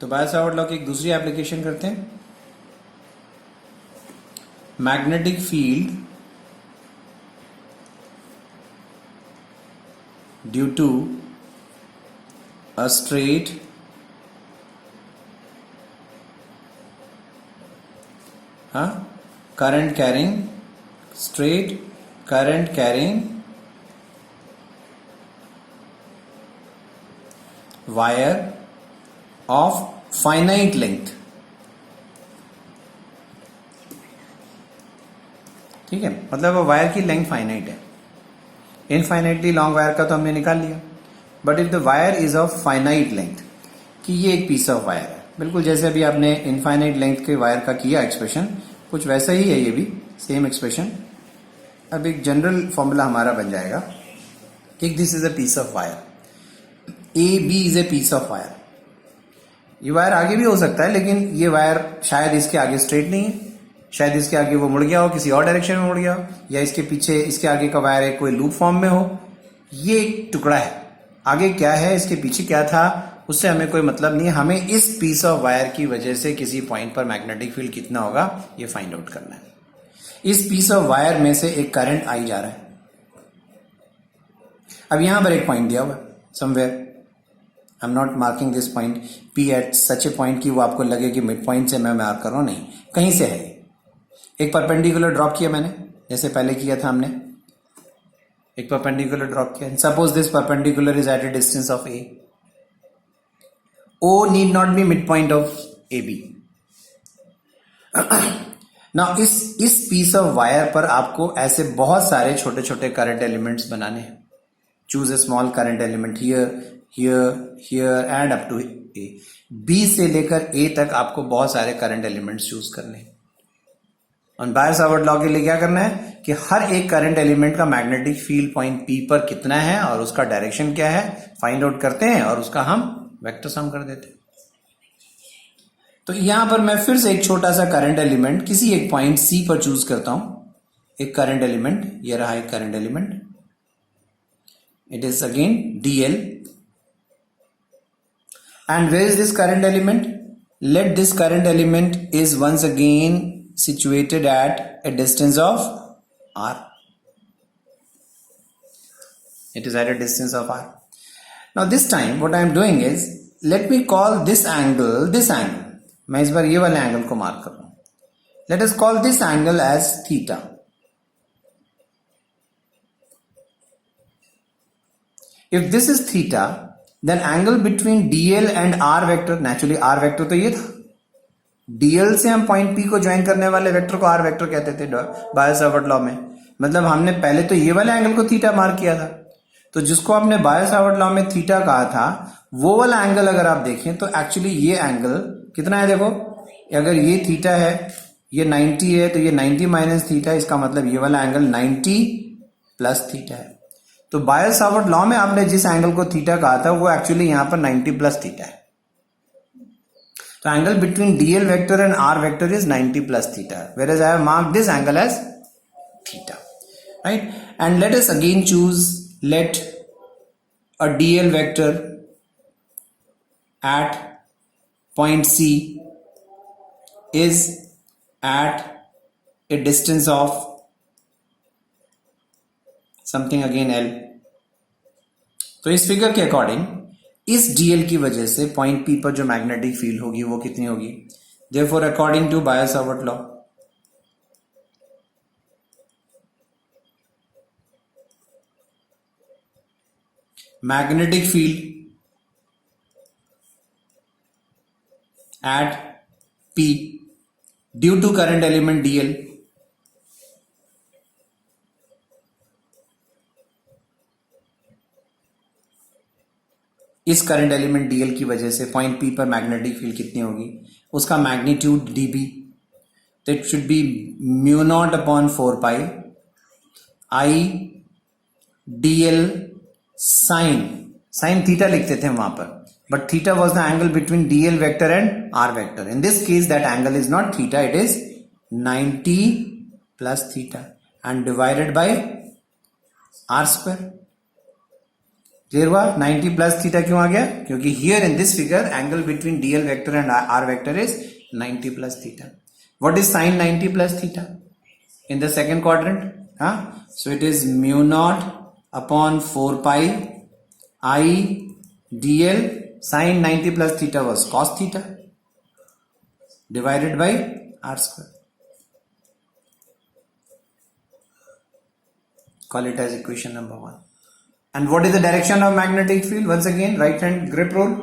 तो bio Savart law की एक दूसरी एप्लीकेशन करते हैं. Magnetic field due to a straight current carrying straight current carrying wire of finite length. ठीक है, मतलब वो वायर की लेंथ फाइनाइट है. इनफाइनाइटली लॉन्ग वायर का तो हमने निकाल लिया. But if the wire is of finite length, कि ये एक पीस ऑफ वायर है, बिल्कुल जैसे अभी आपने इनफाइनाइट लेंथ के वायर का किया एक्सप्रेशन, कुछ वैसा ही है ये भी, सेम एक्सप्रेशन. अब एक जनरल फॉर्मूला हमारा बन जाएगा कि this is a piece of wire, A B is a piece of wire. ये वायर आगे भी हो सकता है, लेकिन ये वायर शायद इसके आगे स्ट्रेट नहीं है, शायद इसके आगे वो मुड़ गया हो, किसी और डायरेक्शन में मुड़ गया हो, या इसके पीछे इसके आगे का वायर है कोई लूप फॉर्म में हो. ये एक टुकड़ा है, आगे क्या है इसके पीछे क्या था उससे हमें कोई मतलब नहीं है. हमें इस पीस ऑफ वायर की वजह से किसी पॉइंट पर मैग्नेटिक फील्ड कितना होगा ये फाइंड आउट करना है. इस पीस ऑफ वायर में से एक करंट आई जा रहा है. अब यहां पर एक पॉइंट दिया हुआ somewhere, I am not marking this point P at such A point कि वो आपको लगे कि मिड पॉइंट से मैं मार्क कर रहा हूं, नहीं, कहीं से है. एक परपेंडिकुलर ड्रॉप किया मैंने, जैसे पहले किया था हमने, एक परपेंडिकुलर ड्रॉप किया. Suppose this perpendicular is at a distance of a. O need not be midpoint of AB. Now इस पीस ऑफ वायर पर आपको ऐसे बहुत सारे छोटे छोटे करंट एलिमेंट्स बनाने हैं. Choose a small current element here here here and up to A. B से लेकर ए तक आपको बहुत सारे करंट एलिमेंट्स चूज करने हैं. और बायो सावर्ट लॉ के लिए क्या करना है कि हर एक करंट एलिमेंट का मैग्नेटिक फील्ड पॉइंट पी पर कितना है और उसका डायरेक्शन क्या है फाइंड आउट करते हैं और उसका हम वेक्टर सम कर देते. तो यहां पर मैं फिर से एक छोटा सा करंट एलिमेंट किसी एक पॉइंट सी पर चूज करता हूं. एक करंट एलिमेंट, ये रहा एक current element, it is again dl. And where is this current element? Let this current element is once again situated at a distance of r. It is at a distance of r. Now this time what I am doing is, let me call this angle. मैं इस बार ये वाले angle को mark कर रहा हूं. Let us call this angle as theta. If this is theta, then angle between dl and r vector, naturally r vector तो ये था, डीएल से हम पॉइंट पी को ज्वाइन करने वाले वेक्टर को आर वेक्टर कहते थे बायो सावर्ट लॉ में. मतलब हमने पहले तो ये वाले एंगल को थीटा मार्क किया था, तो जिसको आपने बायो सावर्ट लॉ में थीटा कहा था वो वाला एंगल अगर आप देखें तो एक्चुअली ये एंगल कितना है. देखो, अगर ये थीटा है, ये 90 है, तो ये 90 माइनस थीटा, इसका मतलब ये वाला एंगल 90 प्लस थीटा है. तो बायो सावर्ट लॉ में आपने जिस एंगल को थीटा कहा था वो एक्चुअली यहां पर 90 प्लस थीटा है. So angle between dl vector and r vector is 90 plus theta, whereas I have marked this angle as theta, right? And let us again choose, let a dl vector at point C is at a distance of something again L. तो इस figure के according इस DL की वजह से point P पर जो magnetic field होगी वो कितनी होगी. Therefore according to Biot Savart law, magnetic field at P due to current element dl इस करंट एलिमेंट डीएल की वजह से पॉइंट पी पर मैग्नेटिक फील्ड कितनी होगी, उसका मैग्नीट्यूड डीबी, तो it should be mu not upon 4 pi I DL sine theta लिखते थे वहां पर, but theta was the angle between DL vector and r vector. In this case that angle is not theta, it is 90 plus theta and divided by r square. Clear हुआ? 90 plus theta क्यों आ गया? क्योंकि here in this figure angle between DL vector and r vector is 90 plus theta. What is sine 90 plus theta in the second quadrant? हाँ, so it is mu not upon 4 pi I DL. Sine 90 plus theta was cos theta divided by r square. Call it as equation number 1. And what is the direction of magnetic field? Once again, right hand grip rule,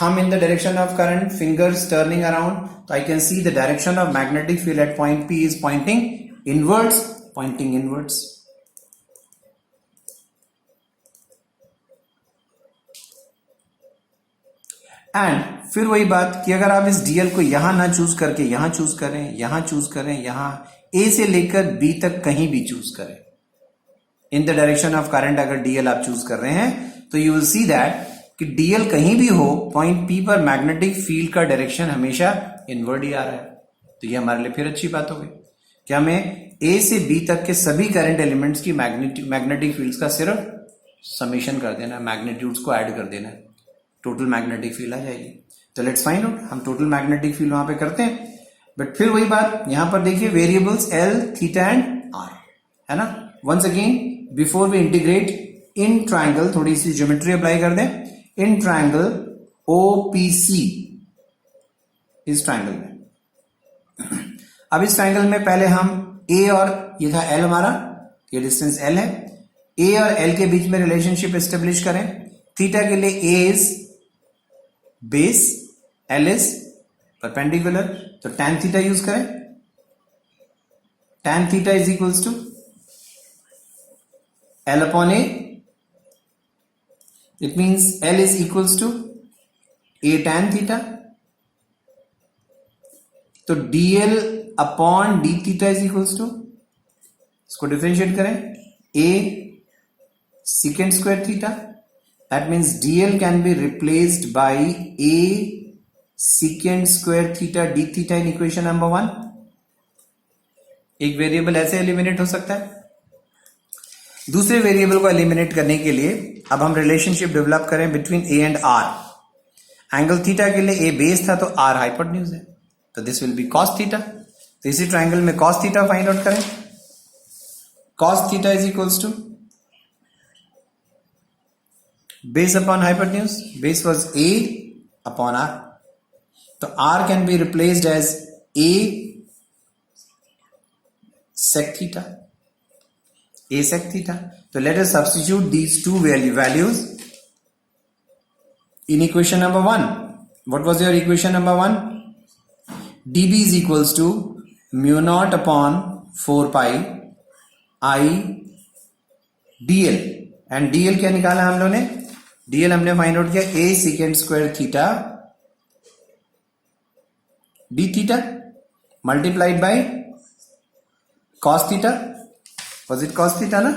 thumb in the direction of current, fingers turning around. So I can see the direction of magnetic field at point P is pointing inwards, pointing inwards. And फिर वही बात कि अगर आप इस DL को यहां ना चूज करके यहां चूज करें, यहां चूज करें, यहां ए से लेकर बी तक कहीं भी चूज करें, in the direction of current अगर डीएल आप चूज कर रहे हैं तो यू विल सी दैट कि डीएल कहीं भी हो, पॉइंट पी पर मैग्नेटिक फील्ड का डायरेक्शन हमेशा इनवर्ड ही आ रहा है. तो ये हमारे लिए फिर अच्छी बात हो गई कि हमें ए से बी तक के सभी करंट एलिमेंट्स की मैग्नेटिक फील्ड्स का सिर्फ समेशन कर देना, मैग्नीट्यूड्स को ऐड कर देना, टोटल मैग्नेटिक फील्ड आ जाएगी. तो लेट्स फाइंड आउट. हम टोटल मैग्नेटिक फील्ड वहां पे करते हैं, बट फिर वही बात यहां पर देखिए, variables l, theta and r है ना. Once again before we integrate in triangle, थोड़ी सी ज्योमेट्री अप्लाई कर दें. इन ट्राइंगल ओपीसी, इस ट्राइंगल में, अब इस ट्राइंगल में पहले हम ए और ये था एल हमारा, ये डिस्टेंस एल है, ए और एल के बीच में रिलेशनशिप एस्टेब्लिश करें. थीटा के लिए A is base, L is perpendicular, तो tan थीटा यूज करें. tan theta is equals to L upon A. It means L is equals to A tan theta. तो dl upon D theta is equals to, इसको differentiate करें, a secant square theta. That means dl can be replaced by a secant square theta d theta in equation number 1. एक variable ऐसे eliminate हो सकता है. दूसरे variable को eliminate करने के लिए अब हम रिलेशनशिप डेवलप करें between a and r. Angle theta के लिए ए बेस था तो आर हाइपोटेन्यूज है, तो this will be cos theta. तो इसी ट्राइंगल में कॉस थीटा फाइंड आउट करें. Cos theta is equals to base upon hypotenuse. Base was a upon r. So r can be replaced as a sec theta. A sec theta. So let us substitute these two values in equation number 1. What was your equation number 1? dB is equals to mu naught upon 4 pi I dl. And dl क्या निकाला हम लोगों ने? dl हमने find out किया a secant square theta d theta multiplied by cos theta. Was it cos theta na?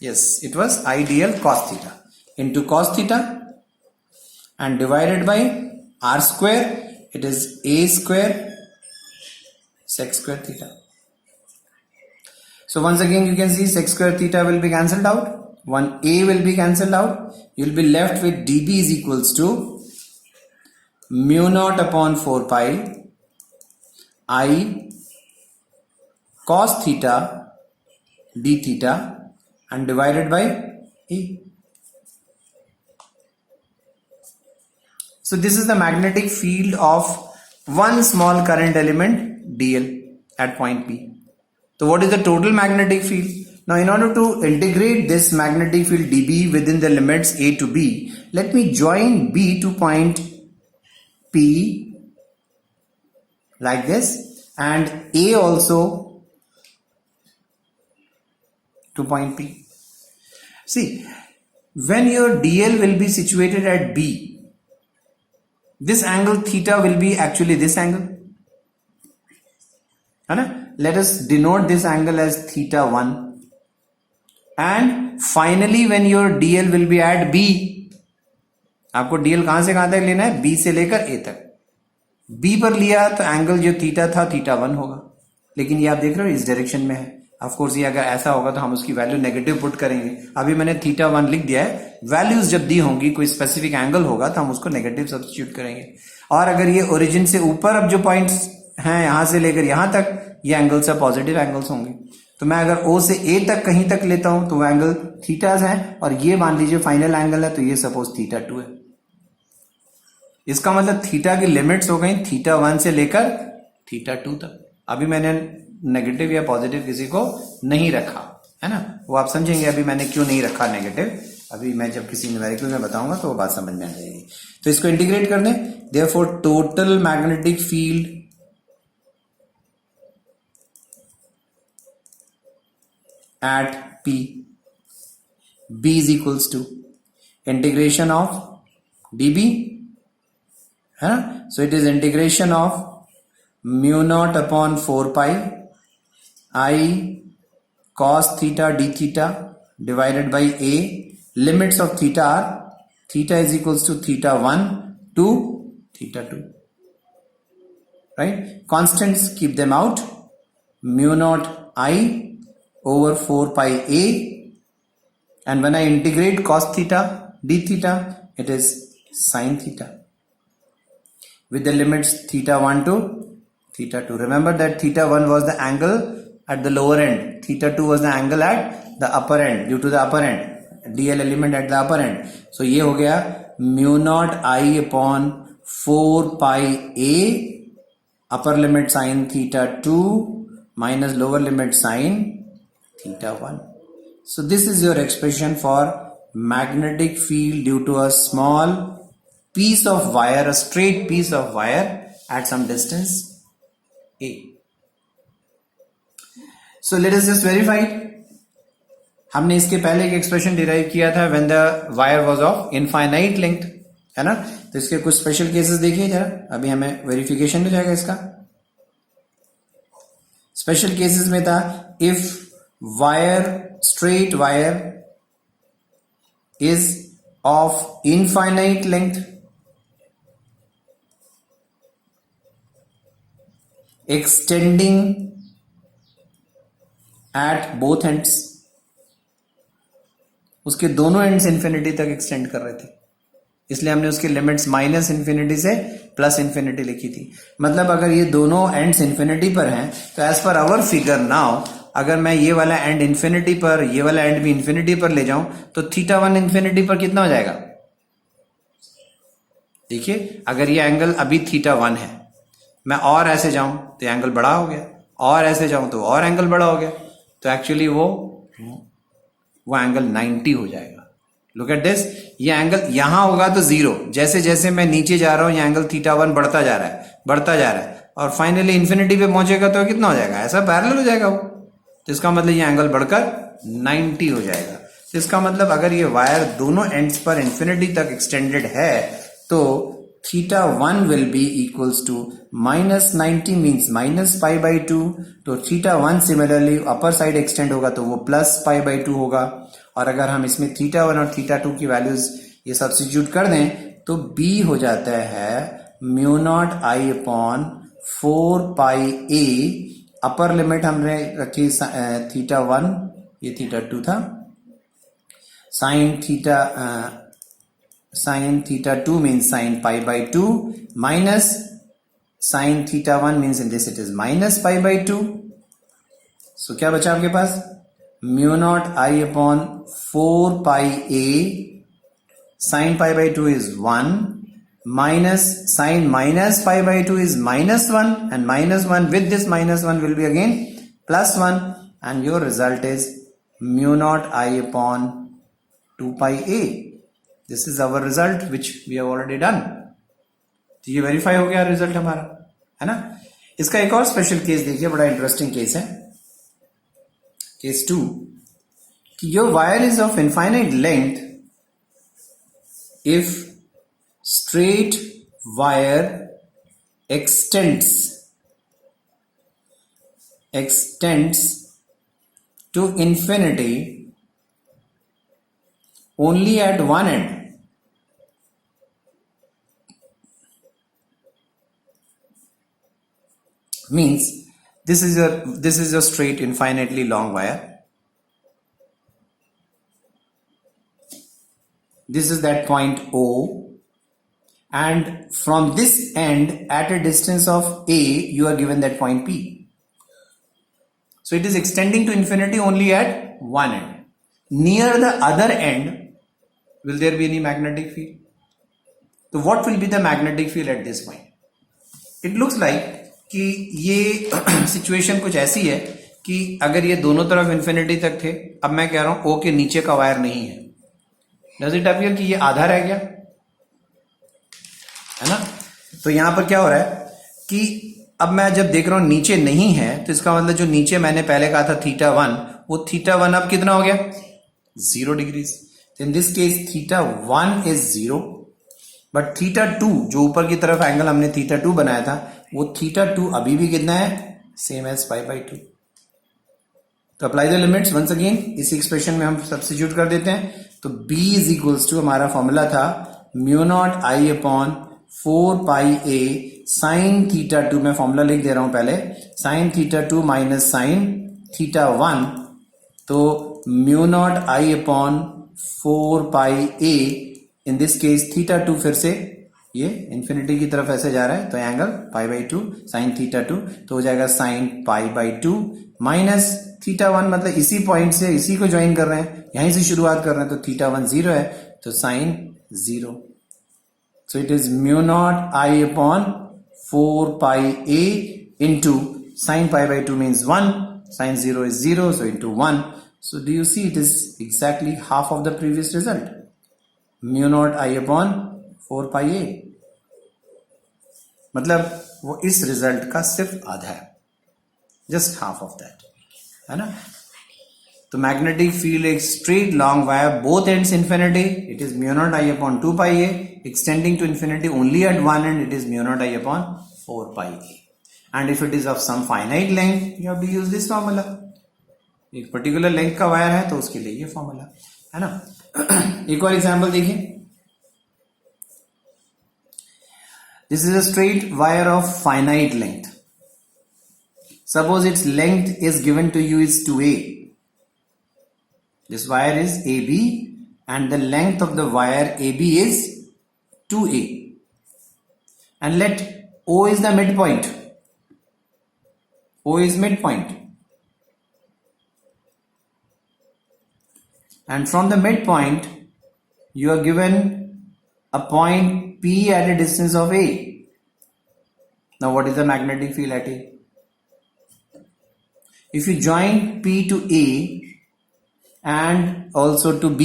Yes, it was ideal cos theta into cos theta and divided by r square. It is a square sec square theta. So once again you can see sec square theta will be cancelled out. One a will be cancelled out. You'll be left with dB is equals to mu naught upon 4 pi I cos theta d theta and divided by a. So this is the magnetic field of one small current element dl at point P. So what is the total magnetic field? Now in order to integrate this magnetic field dB within the limits a to b, let me join b to point P like this and a also to point P. See, when your dl will be situated at b, this angle theta will be actually this angle. Let us denote this angle as theta 1. And finally when your dl will be at b, आपको dl कहां से कहां तक लेना है? b से लेकर a तक. b पर लिया तो एंगल जो थीटा था थीटा 1 होगा, लेकिन ये आप देख रहे हो इस डायरेक्शन में है. ऑफ कोर्स ये अगर ऐसा होगा तो हम उसकी वैल्यू नेगेटिव पुट करेंगे। अभी मैंने थीटा 1 लिख दिया है, वैल्यूज जब दी होंगी कोई स्पेसिफिक एंगल होगा तो हम उसको नेगेटिव सब्स्टिट्यूट करेंगे। और अगर ये ओरिजिन से ऊपर अब जो पॉइंट्स हैं यहां से लेकर यहां तक, ये एंगल्स है पॉजिटिव एंगल्स होंगे। तो मैं अगर ओ से ए तक कहीं तक लेता हूं तो वो एंगल थीटाज है, और ये मान लीजिए फाइनल एंगल है, तो ये सपोज थीटा 2 है। इसका मतलब थीटा की लिमिट्स हो गई थीटा 1 से लेकर थीटा 2 तक। अभी मैंने नेगेटिव या पॉजिटिव किसी को नहीं रखा है ना, वो आप समझेंगे अभी मैंने क्यों नहीं रखा नेगेटिव। अभी मैं जब किसी न्यूमेरिकल में बताऊंगा तो वो बात समझ में आ जाएगी। तो इसको इंटीग्रेट कर दें। Therefore total magnetic field eight P, B is equals to integration of dB, है ना। सो it is integration of mu not upon 4 pi I cos theta d theta divided by A. Limits of theta are theta is equals to theta 1 to theta 2. Right? Constants, keep them out. Mu naught I over 4 pi A. And when I integrate cos theta d theta, it is sin theta. With the limits theta 1 to theta 2. Remember that theta 1 was the angle at the lower end. Theta 2 was the angle at the upper end due to the upper end. DL element at the upper end. So ये हो गया mu naught I upon 4 pi A upper limit sin theta 2 minus lower limit sin theta 1. So this is your expression for magnetic field due to a small piece of wire, a straight piece of wire at some distance A. So let us just verify it. हमने इसके पहले एक expression derive किया था when the wire was of infinite length, है ना। तो इसके कुछ स्पेशल केसेस देखिए जरा, अभी हमें वेरिफिकेशन हो जाएगा इसका। स्पेशल केसेस में था if wire, straight wire is of infinite length, extending at both ends, उसके दोनों एंड्स इंफिनिटी तक एक्सटेंड कर रहे थे, इसलिए हमने उसकी लिमिट्स माइनस इंफिनिटी से प्लस इंफिनिटी लिखी थी। मतलब अगर ये दोनों एंड्स इंफिनिटी पर हैं तो as per hour figure now, अगर मैं ये वाला एंड इंफिनिटी पर, ये वाला एंड भी इंफिनिटी पर ले जाऊं तो थीटा 1 इंफिनिटी पर कितना हो जाएगा। देखिए अगर ये एंगल अभी थीटा 1 है, मैं और ऐसे जाऊं तो एंगल बड़ा हो गया, और ऐसे जाऊं तो और एंगल बड़ा हो गया, तो एक्चुअली वो एंगल 90 हो जाएगा। लुक एट दिस, ये एंगल यहां होगा तो 0, जैसे जैसे मैं नीचे जा रहा हूं ये एंगल थीटा 1 बढ़ता जा रहा है, बढ़ता जा रहा है, और फाइनली इंफिनिटी पे पहुंचेगा तो कितना हो जाएगा, ऐसा पैरेलल हो जाएगा वो। तो इसका मतलब ये एंगल बढ़कर 90 हो जाएगा। तो इसका मतलब अगर ये वायर दोनों एंड्स पर इंफिनिटी तक एक्सटेंडेड है तो theta 1 will be equals to minus 90 means minus pi by 2. तो theta 1 similarly upper side extend होगा तो वो plus pi by 2 होगा। और अगर हम इसमें theta 1 और theta 2 की वैल्यूज ये सब्स्टिट्यूट कर दें तो B हो जाता है mu naught I upon 4 pi A, upper limit हमने रखी theta 1, ये theta 2 था, sin theta 2 means sin pi by 2 minus sin theta 1 means in this it is minus pi by 2. So क्या बचा आपके पास, mu naught I upon 4 pi A sin pi by 2 is 1 minus sin minus pi by 2 is minus 1, and minus 1 with this minus 1 will be again plus 1, and your result is mu naught I upon 2 pi A. This is our result which we have already done. तो ये verify हो गया result हमारा, है ना। इसका एक और स्पेशल केस देखिए, बड़ा इंटरेस्टिंग केस है, केस 2, कि your wire is of infinite length if straight wire extends to infinity only at one end. Means this is a straight infinitely long wire. This is that point O, and from this end at a distance of A you are given that point P. So it is extending to infinity only at one end. Near the other end, will there be any magnetic field? So what will be the magnetic field at this point? It looks like कि ये situation कुछ ऐसी है कि अगर ये दोनों तरफ इन्फिनिटी तक थे, अब मैं कह रहा हूं ओ के नीचे का वायर नहीं है, डज इट अपीयर कि ये आधा रह गया है ना? तो यहां पर क्या हो रहा है कि अब मैं जब देख रहा हूं नीचे नहीं है, तो इसका मतलब जो नीचे मैंने पहले कहा था θ1, वो θ1 अब कितना हो गया? 0 degrees. In this case θ1 is 0, but θ2 जो ऊपर की तरफ एंगल हमने θ2 बनाया था, वो θ2 अभी भी कितना है? Same as π/2. तो apply the limits once again. इस एक्सप्रेशन में हम सब्स्टिट्यूट कर देते हैं. तो B इज इक्वल्स टू, हमारा फॉर्मूला था μ0I/4πa sin θ2. मैं फॉर्मूला लिख दे रहा हूं पहले. sin θ2 माइनस sin θ1, तो μ0I/4πa इन दिस केस θ2 फिर से ये इंफिनिटी की तरफ ऐसे जा रहा है, तो एंगल π/2 sin θ2, तो हो जाएगा sin π/2 माइनस θ1, मतलब इसी पॉइंट से इसी को ज्वाइन कर रहे हैं, यहीं से शुरुआत कर रहे हैं, तो θ1 0 है, तो sin 0. So it is μ0I/4πa into sin π/2 means 1, sin 0 is 0, so into 1. So do you see it is exactly half of the previous result, μ0I/4πa. मतलब वो इस रिजल्ट का सिर्फ आधा है, जस्ट हाफ ऑफ दैट, है ना? तो मैग्नेटिक फील्ड एक straight long wire, both ends infinity, it is μ0I/2πa, extending to infinity only at one end, it is μ0I/4πa. And if it is of some finite length, you have to use this formula. एक particular length का wire है तो उसके लिए ये formula है ना. एक और एग्जांपल देखिए. This is a straight wire of finite length. Suppose its length is given to you is 2a. This wire is AB and the length of the wire AB is 2a. And let O is the midpoint. O is midpoint. And from the midpoint, you are given a point P at a distance of A. Now what is the magnetic field at A? If you join P to A and also to B,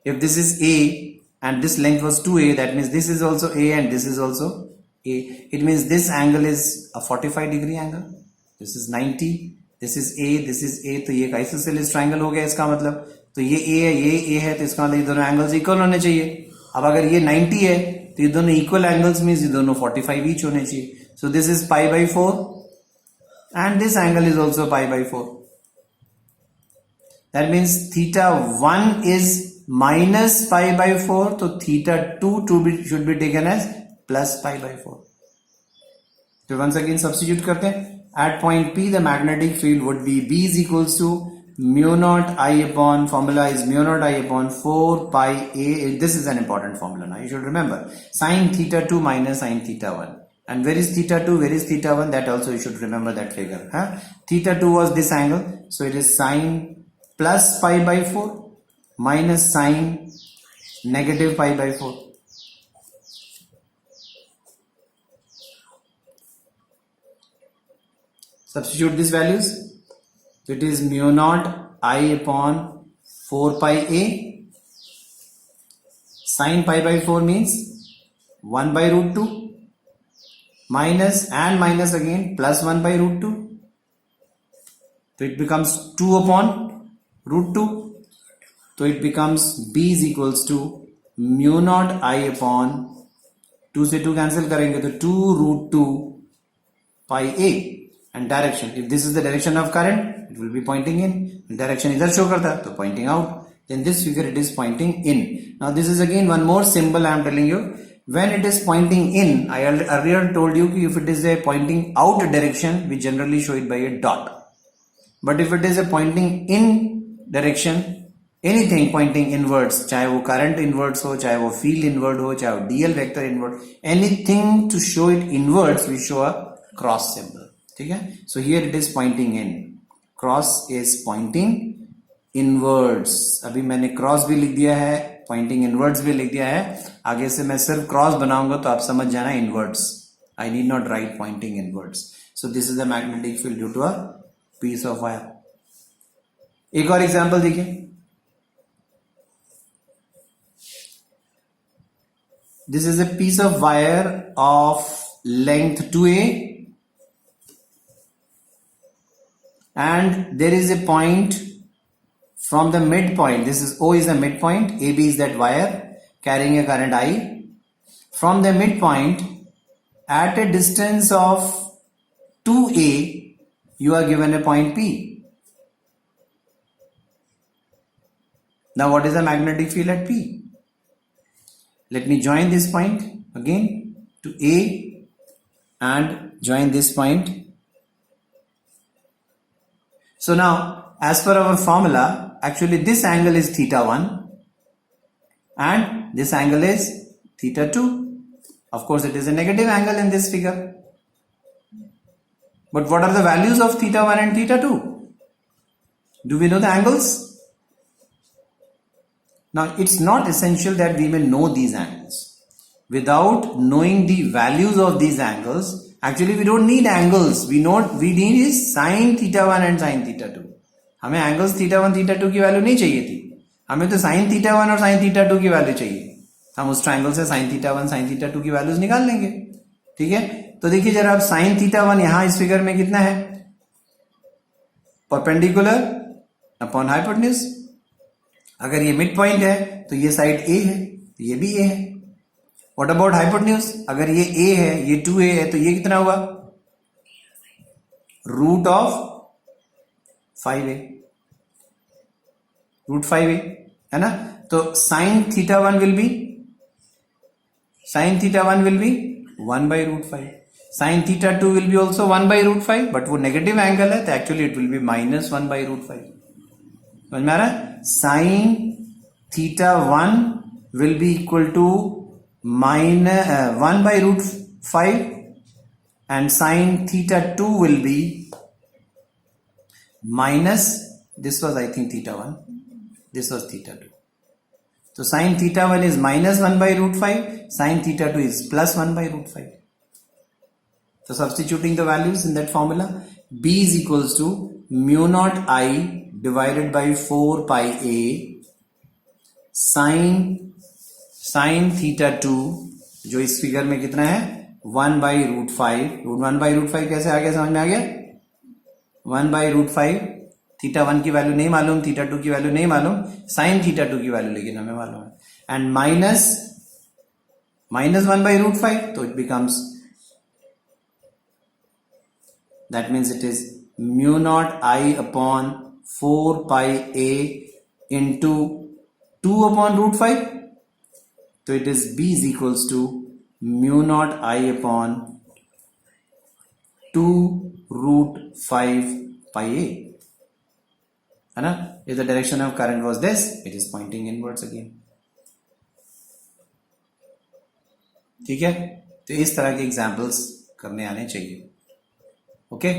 if this is A and this length was 2A, that means this is also A and this is also A. It means this angle is a 45 degree angle. This is 90. This is A, this is A. तो ये एक isosceles triangle हो गया इसका मतलब. तो ये A है, ये A है, तो इसका मतलब ये दोनों एंगल्स इक्वल होने चाहिए. अब अगर ये 90 है तो ये दोनों इक्वल एंगल्स मींस ये दोनों 45 ईच होने चाहिए. So this is π/4 and this angle is also π/4. That means θ1 is minus π/4, तो θ2 should be taken as plus π/4. तो once again substitute करते हैं. At point P, the magnetic field would be B is equals to μ0I/, formula is μ0I/4πa. This is an important formula. Now you should remember sin θ2 minus sin θ1. And where is θ2? Where is θ1? That also you should remember that figure. θ2 was this angle, so it is sin plus π/4 minus sin negative π/4. Substitute these values. So it is μ0I/4πa. Sin π/4 means 1/√2 minus and minus again plus 1/√2. So it becomes 2/√2. So it becomes B is equals to μ0I/, 2 से 2 cancel करेंगे तो 2√2 pi a. And direction, if this is the direction of current, it will be pointing in. Direction इधर show करता है तो pointing out. Then this figure it is pointing in. Now this is again one more symbol I am telling you. When it is pointing in, I earlier told you कि if it is a pointing out direction, we generally show it by a dot. But if it is a pointing in direction, anything pointing inwards, चाहे वो current inwards हो, चाहे वो field inward हो, चाहे वो dl vector inward, anything to show it inwards, we show a cross symbol. ठीक है? So here it is pointing in. Cross is pointing inwards. अभी मैंने cross भी लिख दिया है, pointing inwards भी लिख दिया है. आगे से मैं सिर्फ cross बनाऊंगा तो आप समझ जाना inwards. I need not write pointing inwards. So this is the magnetic field due to a piece of wire. एक और एग्जांपल देखिए. This is a piece of wire of length 2a and there is a point from the midpoint. This is O is the midpoint, AB is that wire carrying a current I. From the midpoint at a distance of 2a, you are given a point P. Now what is the magnetic field at P? Let me join this point again to A and join this point. So now as per our formula, actually this angle is theta 1 and this angle is theta 2. Of course it is a negative angle in this figure. But what are the values of theta 1 and theta 2? Do we know the angles? Now it's not essential that we may know these angles. Without knowing the values of these angles, actually we don't need angles. We need is sin theta 1 and sin theta 2. हमें angles theta 1 theta 2 की value नहीं चाहिए थी. हमें तो sin theta 1 और sin theta 2 की value चाहिए. हम उस ट्रायंगल से sin theta 1 sin theta 2 की वैल्यूज निकाल लेंगे. ठीक है? तो देखिए जरा अब sin theta 1 यहां इस फिगर में कितना है? Perpendicular upon hypotenuse. अगर ये मिड पॉइंट है तो ये साइड A है, तो ये भी A है. What about hypotenuse? अगर ये A है, ये 2A है, तो ये कितना हुआ? Root of 5A. Root 5A है ना. तो sine theta 1 will be 1 by root 5. Sin theta 2 will be also 1 by root 5, but वो नेगेटिव एंगल है तो actually it will be minus 1 by root 5. समझ में आ रहा है? Sin theta 1 will be equal to minus 1 by root 5 and sin theta 2 will be minus, this was I think theta 1, this was theta 2. So sin theta 1 is minus 1 by root 5, sin theta 2 is plus 1 by root 5. So substituting the values in that formula, B is equals to mu naught I divided by 4 pi A sin theta 2, जो इस figure में कितना है 1 by root 5. 1 by root 5 कैसे आ गया? समझ में आ गया? 1 by root 5. थीटा 1 की वैल्यू नहीं मालूम, थीटा 2 की वैल्यू नहीं मालूम, साइन थीटा 2 की वैल्यू लेकिन हमें मालूम है. एंड माइनस 1 by root 5, तो it becomes, that means it is mu naught I upon 4 pi A into 2 upon root 5. So it is B is equals to mu naught I upon 2 root 5 pi A. है ना? If the direction of current was this, it is pointing inwards again. ठीक है? तो इस तरह के examples करने आने चाहिए. ओके